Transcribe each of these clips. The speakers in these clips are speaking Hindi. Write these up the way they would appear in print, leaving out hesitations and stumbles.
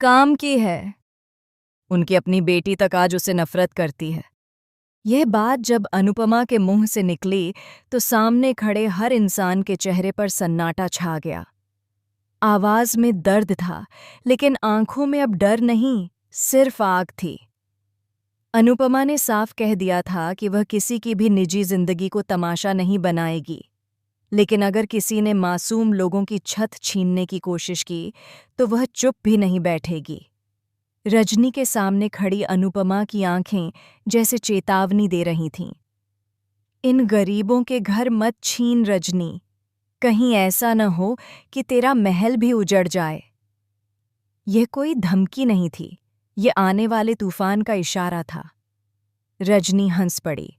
काम की है। उनकी अपनी बेटी तक आज उसे नफरत करती है। यह बात जब अनुपमा के मुंह से निकली तो सामने खड़े हर इंसान के चेहरे पर सन्नाटा छा गया। आवाज में दर्द था, लेकिन आंखों में अब डर नहीं, सिर्फ आग थी। अनुपमा ने साफ कह दिया था कि वह किसी की भी निजी जिंदगी को तमाशा नहीं बनाएगी, लेकिन अगर किसी ने मासूम लोगों की छत छीनने की कोशिश की तो वह चुप भी नहीं बैठेगी। रजनी के सामने खड़ी अनुपमा की आंखें जैसे चेतावनी दे रही थीं। इन गरीबों के घर मत छीन रजनी, कहीं ऐसा न हो कि तेरा महल भी उजड़ जाए। यह कोई धमकी नहीं थी, ये आने वाले तूफान का इशारा था। रजनी हंस पड़ी।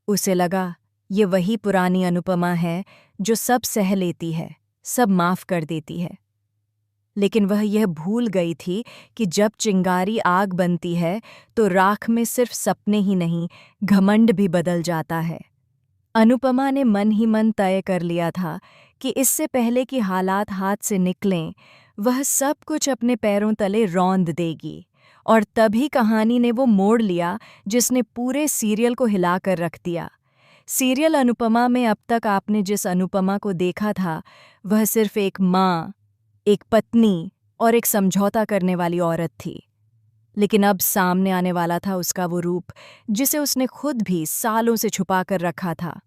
उसे लगा ये वही पुरानी अनुपमा है जो सब सह लेती है, सब माफ कर देती है। लेकिन वह यह भूल गई थी कि जब चिंगारी आग बनती है तो राख में सिर्फ सपने ही नहीं, घमंड भी बदल जाता है। अनुपमा ने मन ही मन तय कर लिया था कि इससे पहले कि हालात हाथ से निकलें, वह सब कुछ अपने पैरों तले रौंद देगी। और तभी कहानी ने वो मोड़ लिया जिसने पूरे सीरियल को हिलाकर रख दिया। सीरियल अनुपमा में अब तक आपने जिस अनुपमा को देखा था, वह सिर्फ एक माँ, एक पत्नी और एक समझौता करने वाली औरत थी। लेकिन अब सामने आने वाला था उसका वो रूप जिसे उसने खुद भी सालों से छुपा कर रखा था।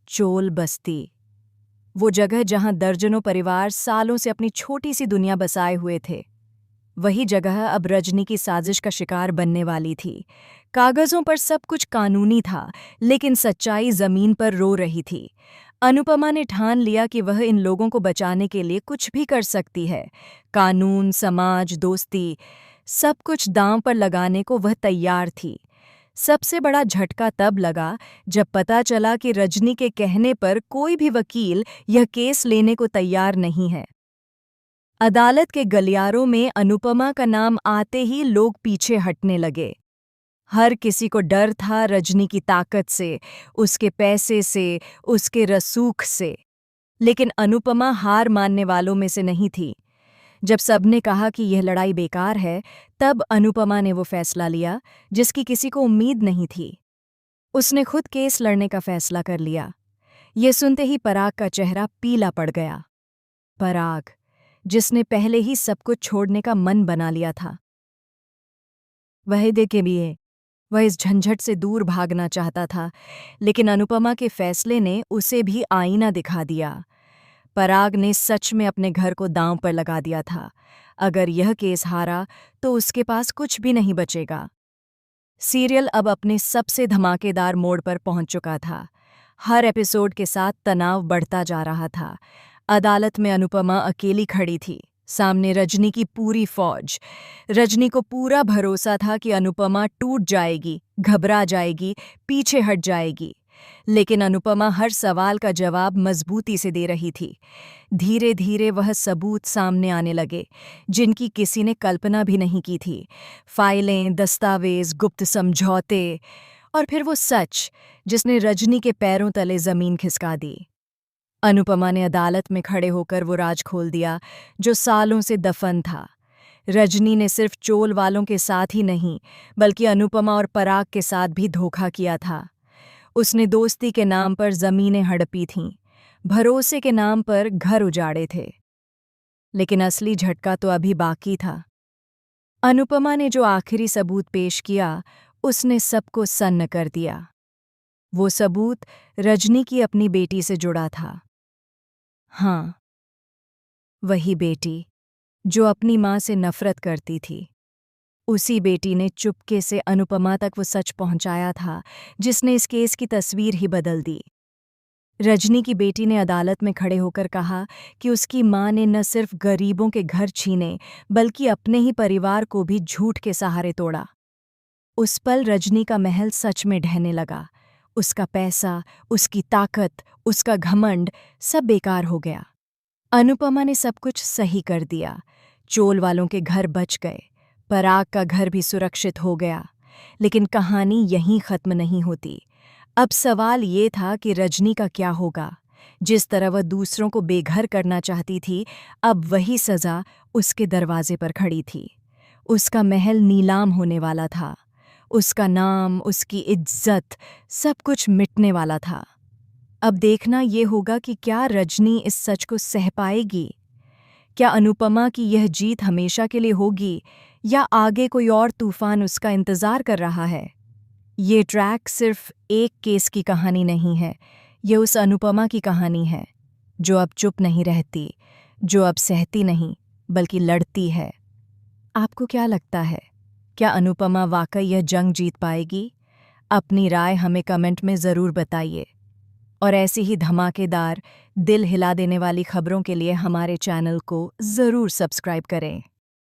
चोल बस्ती, वो जगह जहां दर्जनों परिवार सालों से अपनी छोटी सी दुनिया बसाए हुए थे, वही जगह अब रजनी की साजिश का शिकार बनने वाली थी। कागजों पर सब कुछ कानूनी था, लेकिन सच्चाई जमीन पर रो रही थी। अनुपमा ने ठान लिया कि वह इन लोगों को बचाने के लिए कुछ भी कर सकती है। कानून, समाज, दोस्ती, सब कुछ दांव पर लगाने को वह तैयार थी। सबसे बड़ा झटका तब लगा जब पता चला कि रजनी के कहने पर कोई भी वकील यह केस लेने को तैयार नहीं है। अदालत के गलियारों में अनुपमा का नाम आते ही लोग पीछे हटने लगे। हर किसी को डर था रजनी की ताकत से, उसके पैसे से, उसके रसूख से। लेकिन अनुपमा हार मानने वालों में से नहीं थी। जब सबने कहा कि यह लड़ाई बेकार है, तब अनुपमा ने वो फैसला लिया जिसकी किसी को उम्मीद नहीं थी। उसने खुद केस लड़ने का फैसला कर लिया। ये सुनते ही पराग का चेहरा पीला पड़ गया। पराग, जिसने पहले ही सब कुछ छोड़ने का मन बना लिया था। वह देखे भी है, वह इस झंझट से दूर भागना चाहता था, लेकिन अनुपमा के फैसले ने उसे भी आईना दिखा दिया। पराग ने सच में अपने घर को दांव पर लगा दिया था। अगर यह केस हारा तो उसके पास कुछ भी नहीं बचेगा। सीरियल अब अपने सबसे धमाकेदार मोड़ पर पहुंच चुका था। हर एपिसोड के साथ तनाव बढ़ता जा रहा था। अदालत में अनुपमा अकेली खड़ी थी, सामने रजनी की पूरी फौज। रजनी को पूरा भरोसा था कि अनुपमा टूट जाएगी, घबरा जाएगी, पीछे हट जाएगी। लेकिन अनुपमा हर सवाल का जवाब मजबूती से दे रही थी। धीरे धीरे वह सबूत सामने आने लगे जिनकी किसी ने कल्पना भी नहीं की थी। फाइलें, दस्तावेज, गुप्त समझौते, और फिर वो सच जिसने रजनी के पैरों तले जमीन खिसका दी। अनुपमा ने अदालत में खड़े होकर वो राज खोल दिया जो सालों से दफन था। रजनी ने सिर्फ चोल वालों के साथ ही नहीं, बल्कि अनुपमा और पराग के साथ भी धोखा किया था। उसने दोस्ती के नाम पर जमीनें हड़पी थीं, भरोसे के नाम पर घर उजाड़े थे। लेकिन असली झटका तो अभी बाकी था। अनुपमा ने जो आखिरी सबूत पेश किया, उसने सबको सन्न कर दिया। वो सबूत रजनी की अपनी बेटी से जुड़ा था। हाँ, वही बेटी जो अपनी माँ से नफरत करती थी। उसी बेटी ने चुपके से अनुपमा तक वो सच पहुंचाया था जिसने इस केस की तस्वीर ही बदल दी। रजनी की बेटी ने अदालत में खड़े होकर कहा कि उसकी माँ ने न सिर्फ गरीबों के घर छीने, बल्कि अपने ही परिवार को भी झूठ के सहारे तोड़ा। उस पल रजनी का महल सच में ढहने लगा। उसका पैसा, उसकी ताकत, उसका घमंड, सब बेकार हो गया। अनुपमा ने सब कुछ सही कर दिया। चोल वालों के घर बच गए, पराग का घर भी सुरक्षित हो गया। लेकिन कहानी यहीं खत्म नहीं होती। अब सवाल ये था कि रजनी का क्या होगा। जिस तरह वह दूसरों को बेघर करना चाहती थी, अब वही सज़ा उसके दरवाजे पर खड़ी थी। उसका महल नीलाम होने वाला था। उसका नाम, उसकी इज्जत, सब कुछ मिटने वाला था। अब देखना ये होगा कि क्या रजनी इस सच को सह पाएगी। क्या अनुपमा की यह जीत हमेशा के लिए होगी, या आगे कोई और तूफान उसका इंतज़ार कर रहा है। ये ट्रैक सिर्फ एक केस की कहानी नहीं है, ये उस अनुपमा की कहानी है जो अब चुप नहीं रहती, जो अब सहती नहीं बल्कि लड़ती है। आपको क्या लगता है, क्या अनुपमा वाकई यह जंग जीत पाएगी? अपनी राय हमें कमेंट में ज़रूर बताइए। और ऐसी ही धमाकेदार, दिल हिला देने वाली खबरों के लिए हमारे चैनल को ज़रूर सब्सक्राइब करें।